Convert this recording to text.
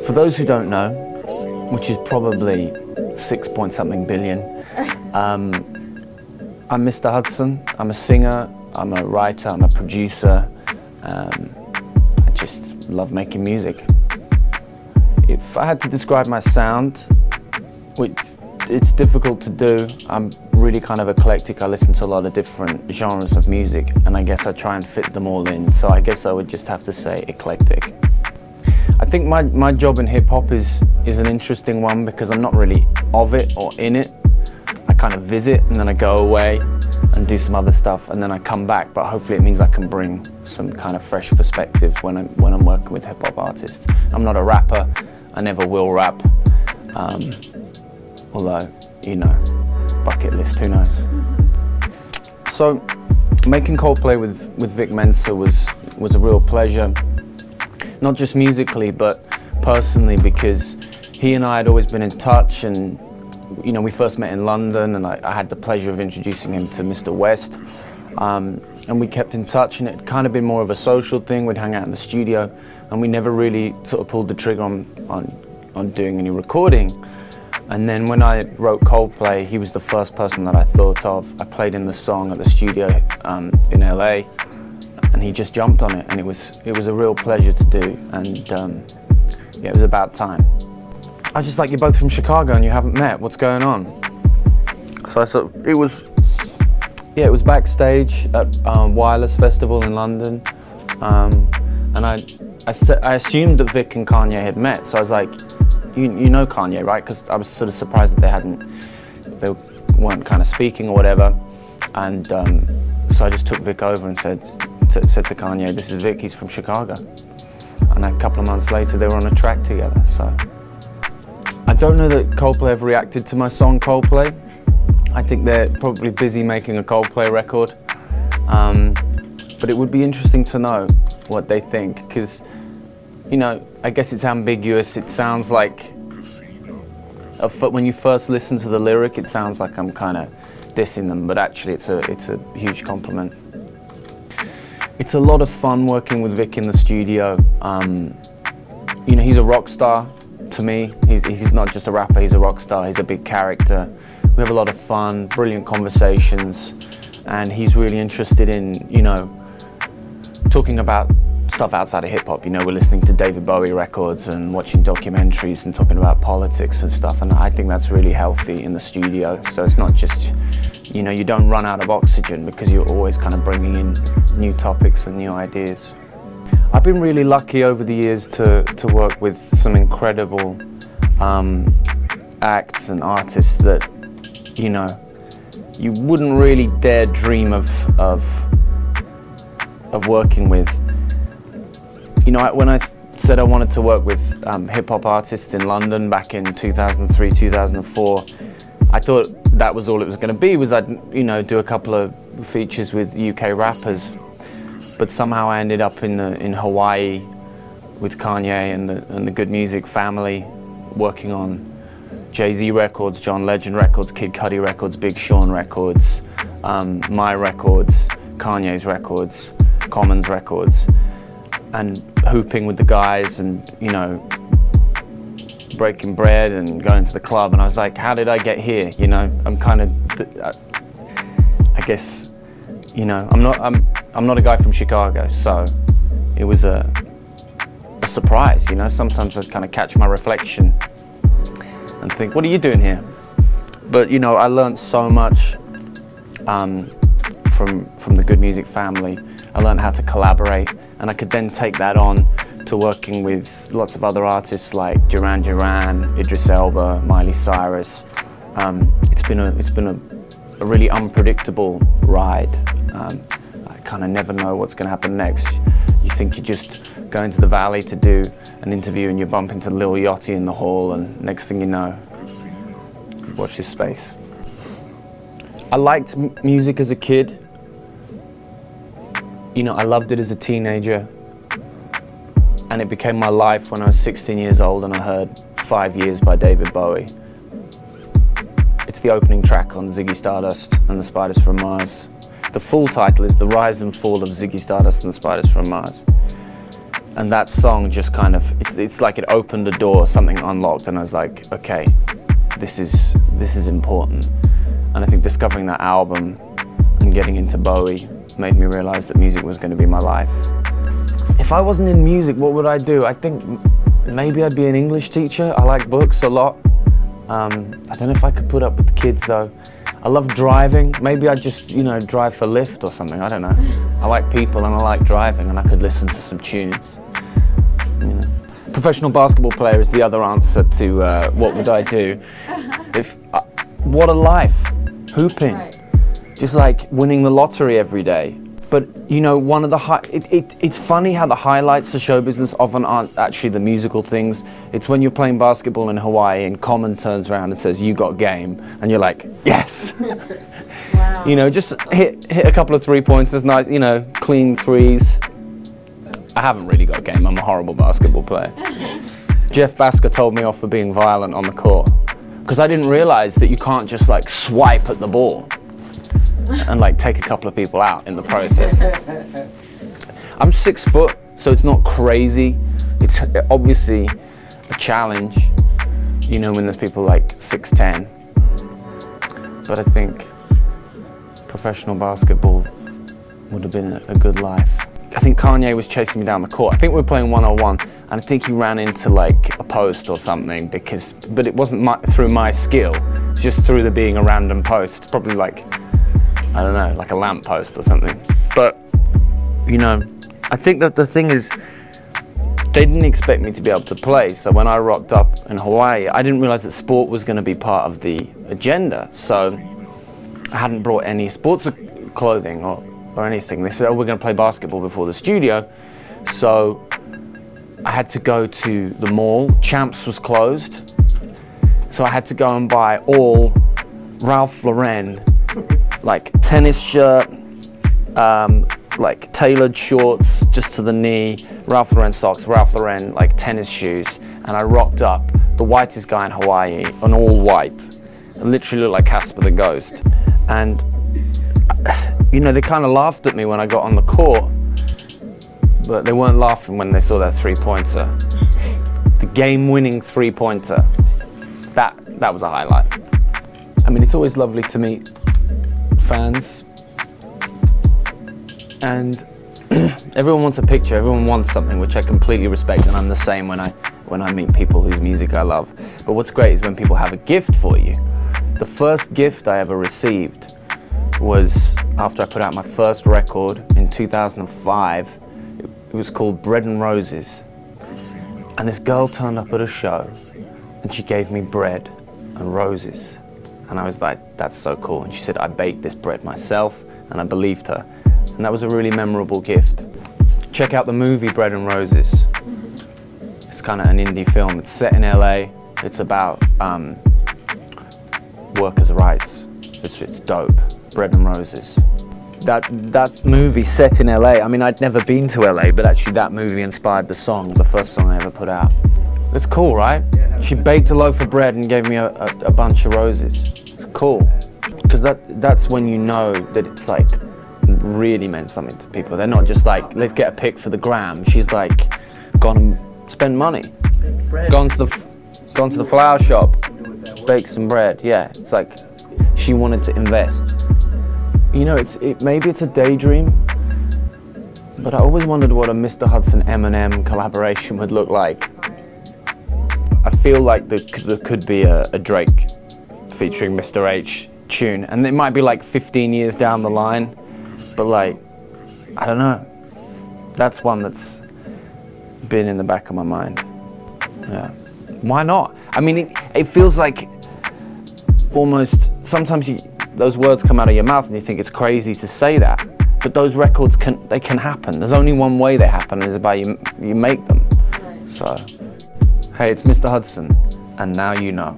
For those who don't know, which is probably 6 point something billion, I'm Mr. Hudson. I'm a singer, I'm a writer, I'm a producer. I just love making music. If I had to describe my sound, which it's difficult to do, I'm really kind of eclectic. I listen to a lot of different genres of music, and I guess I try and fit them all in. So I guess I would just have to say eclectic. I think my job in hip hop is an interesting one because I'm not really of it or in it. I kind of visit and then I go away and do some other stuff and then I come back, but hopefully it means I can bring some kind of fresh perspective when I'm working with hip hop artists. I'm not a rapper, I never will rap, although, you know, bucket list, who knows. So making Coldplay with Vic Mensa was a real pleasure. Not just musically, but personally, because he and I had always been in touch, and you know, we first met in London, and I had the pleasure of introducing him to Mr. West, and we kept in touch, and it had kind of been more of a social thing. We'd hang out in the studio, and we never really sort of pulled the trigger on doing any recording. And then when I wrote Coldplay, he was the first person that I thought of. I played in the song at the studio in LA. And he just jumped on it, and it was a real pleasure to do, and yeah, it was about time. I was just like, you're both from Chicago and you haven't met, what's going on? So I sort of, it was backstage at Wireless Festival in London, and I assumed that Vic and Kanye had met, so I was like, you know Kanye, right? Because I was sort of surprised that they weren't kind of speaking or whatever, and so I just took Vic over and said to Kanye, this is Vic, he's from Chicago. And a couple of months later, they were on a track together, so. I don't know that Coldplay have reacted to my song Coldplay. I think they're probably busy making a Coldplay record. But it would be interesting to know what they think, because, you know, I guess it's ambiguous. It sounds like, when you first listen to the lyric, it sounds like I'm kind of dissing them, but actually it's a huge compliment. It's a lot of fun working with Vic in the studio. You know, he's a rock star to me. He's not just a rapper, he's a rock star. He's a big character. We have a lot of fun, brilliant conversations, and he's really interested in, you know, talking about stuff outside of hip hop. You know, we're listening to David Bowie records and watching documentaries and talking about politics and stuff, and I think that's really healthy in the studio. So it's not just, you know, you don't run out of oxygen because you're always kind of bringing in new topics and new ideas. I've been really lucky over the years to work with some incredible acts and artists that, you know, you wouldn't really dare dream of working with. You know, when I said I wanted to work with hip-hop artists in London back in 2003, 2004, I thought that was all it was going to be, was I'd, you know, do a couple of features with UK rappers. But somehow I ended up in Hawaii with Kanye and the Good Music family, working on Jay-Z records, John Legend records, Kid Cudi records, Big Sean records, my records, Kanye's records, Common's records, and hooping with the guys and, you know, breaking bread and going to the club. And I was like, how did I get here? You know, I'm kind of, I guess, you know, I'm not a guy from Chicago, so it was a surprise, you know. Sometimes I kind of catch my reflection and think, what are you doing here? But, you know, I learned so much from the Good Music family. I learned how to collaborate, and I could then take that on to working with lots of other artists like Duran Duran, Idris Elba, Miley Cyrus. It's been a really unpredictable ride. I kind of never know what's going to happen next. You think you just go into the valley to do an interview and you bump into Lil Yachty in the hall, and next thing you know, watch this space. I liked music as a kid. You know, I loved it as a teenager, and it became my life when I was 16 years old and I heard 5 Years by David Bowie. It's the opening track on Ziggy Stardust and the Spiders from Mars. The full title is The Rise and Fall of Ziggy Stardust and the Spiders from Mars. And that song just kind of, it's like it opened a door, something unlocked, and I was like, okay, this is important. And I think discovering that album and getting into Bowie made me realize that music was going to be my life. If I wasn't in music, what would I do? I think maybe I'd be an English teacher. I like books a lot. I don't know if I could put up with the kids though. I love driving. Maybe I'd just, drive for Lyft or something. I don't know. I like people and I like driving, and I could listen to some tunes. Professional basketball player is the other answer to what would I do. What a life, hooping, just like winning the lottery every day. But one of the it's funny how the highlights of show business often aren't actually the musical things. It's when you're playing basketball in Hawaii and Common turns around and says, "You got game," and you're like, "Yes." Wow. Just hit a couple of 3-pointers, nice, clean threes. I haven't really got game. I'm a horrible basketball player. Jeff Basker told me off for being violent on the court because I didn't realize that you can't just like swipe at the ball and like take a couple of people out in the process. I'm 6 foot, so it's not crazy. It's obviously a challenge, when there's people like 6'10". But I think professional basketball would have been a good life. I think Kanye was chasing me down the court. I think we were playing 1-on-1, and I think he ran into like a post or something but it wasn't through my skill. It's just through there being a random post, probably like, I don't know, like a lamp post or something. But, I think that the thing is, they didn't expect me to be able to play. So when I rocked up in Hawaii, I didn't realize that sport was going to be part of the agenda. So I hadn't brought any sports clothing or anything. They said, "Oh, we're going to play basketball before the studio." So I had to go to the mall. Champs was closed. So I had to go and buy all Ralph Lauren, like tennis shirt, like tailored shorts just to the knee, Ralph Lauren socks, Ralph Lauren like tennis shoes, and I rocked up, the whitest guy in Hawaii, an all white, and literally looked like Casper the Ghost. And they kind of laughed at me when I got on the court, but they weren't laughing when they saw that 3-pointer. The game-winning 3-pointer. That was a highlight. I mean, it's always lovely to meet fans, and everyone wants a picture, everyone wants something, which I completely respect, and I'm the same when I meet people whose music I love. But what's great is when people have a gift for you. The first gift I ever received was after I put out my first record in 2005. It was called Bread and Roses. And this girl turned up at a show and she gave me bread and roses. And I was like, that's so cool. And she said, I baked this bread myself, and I believed her. And that was a really memorable gift. Check out the movie Bread and Roses. It's kind of an indie film. It's set in LA. It's about workers' rights. It's dope. Bread and Roses. That movie set in LA, I mean, I'd never been to LA, but actually that movie inspired the first song I ever put out. It's cool, right? She baked a loaf of bread and gave me a bunch of roses. It's cool. Because that's when you know that it's like really meant something to people. They're not just like, let's get a pic for the gram. She's like, gone and spend money. Gone to the flower shop, baked some bread. Yeah, it's like she wanted to invest. Maybe it's a daydream, but I always wondered what a Mr. Hudson Eminem collaboration would look like. I feel like there could be a Drake featuring Mr. H tune, and it might be like 15 years down the line, but like, I don't know. That's one that's been in the back of my mind. Yeah. Why not? I mean, it feels like almost, sometimes those words come out of your mouth and you think it's crazy to say that, but those records can happen. There's only one way they happen, is by you make them. So, hey, it's Mr. Hudson, and now you know.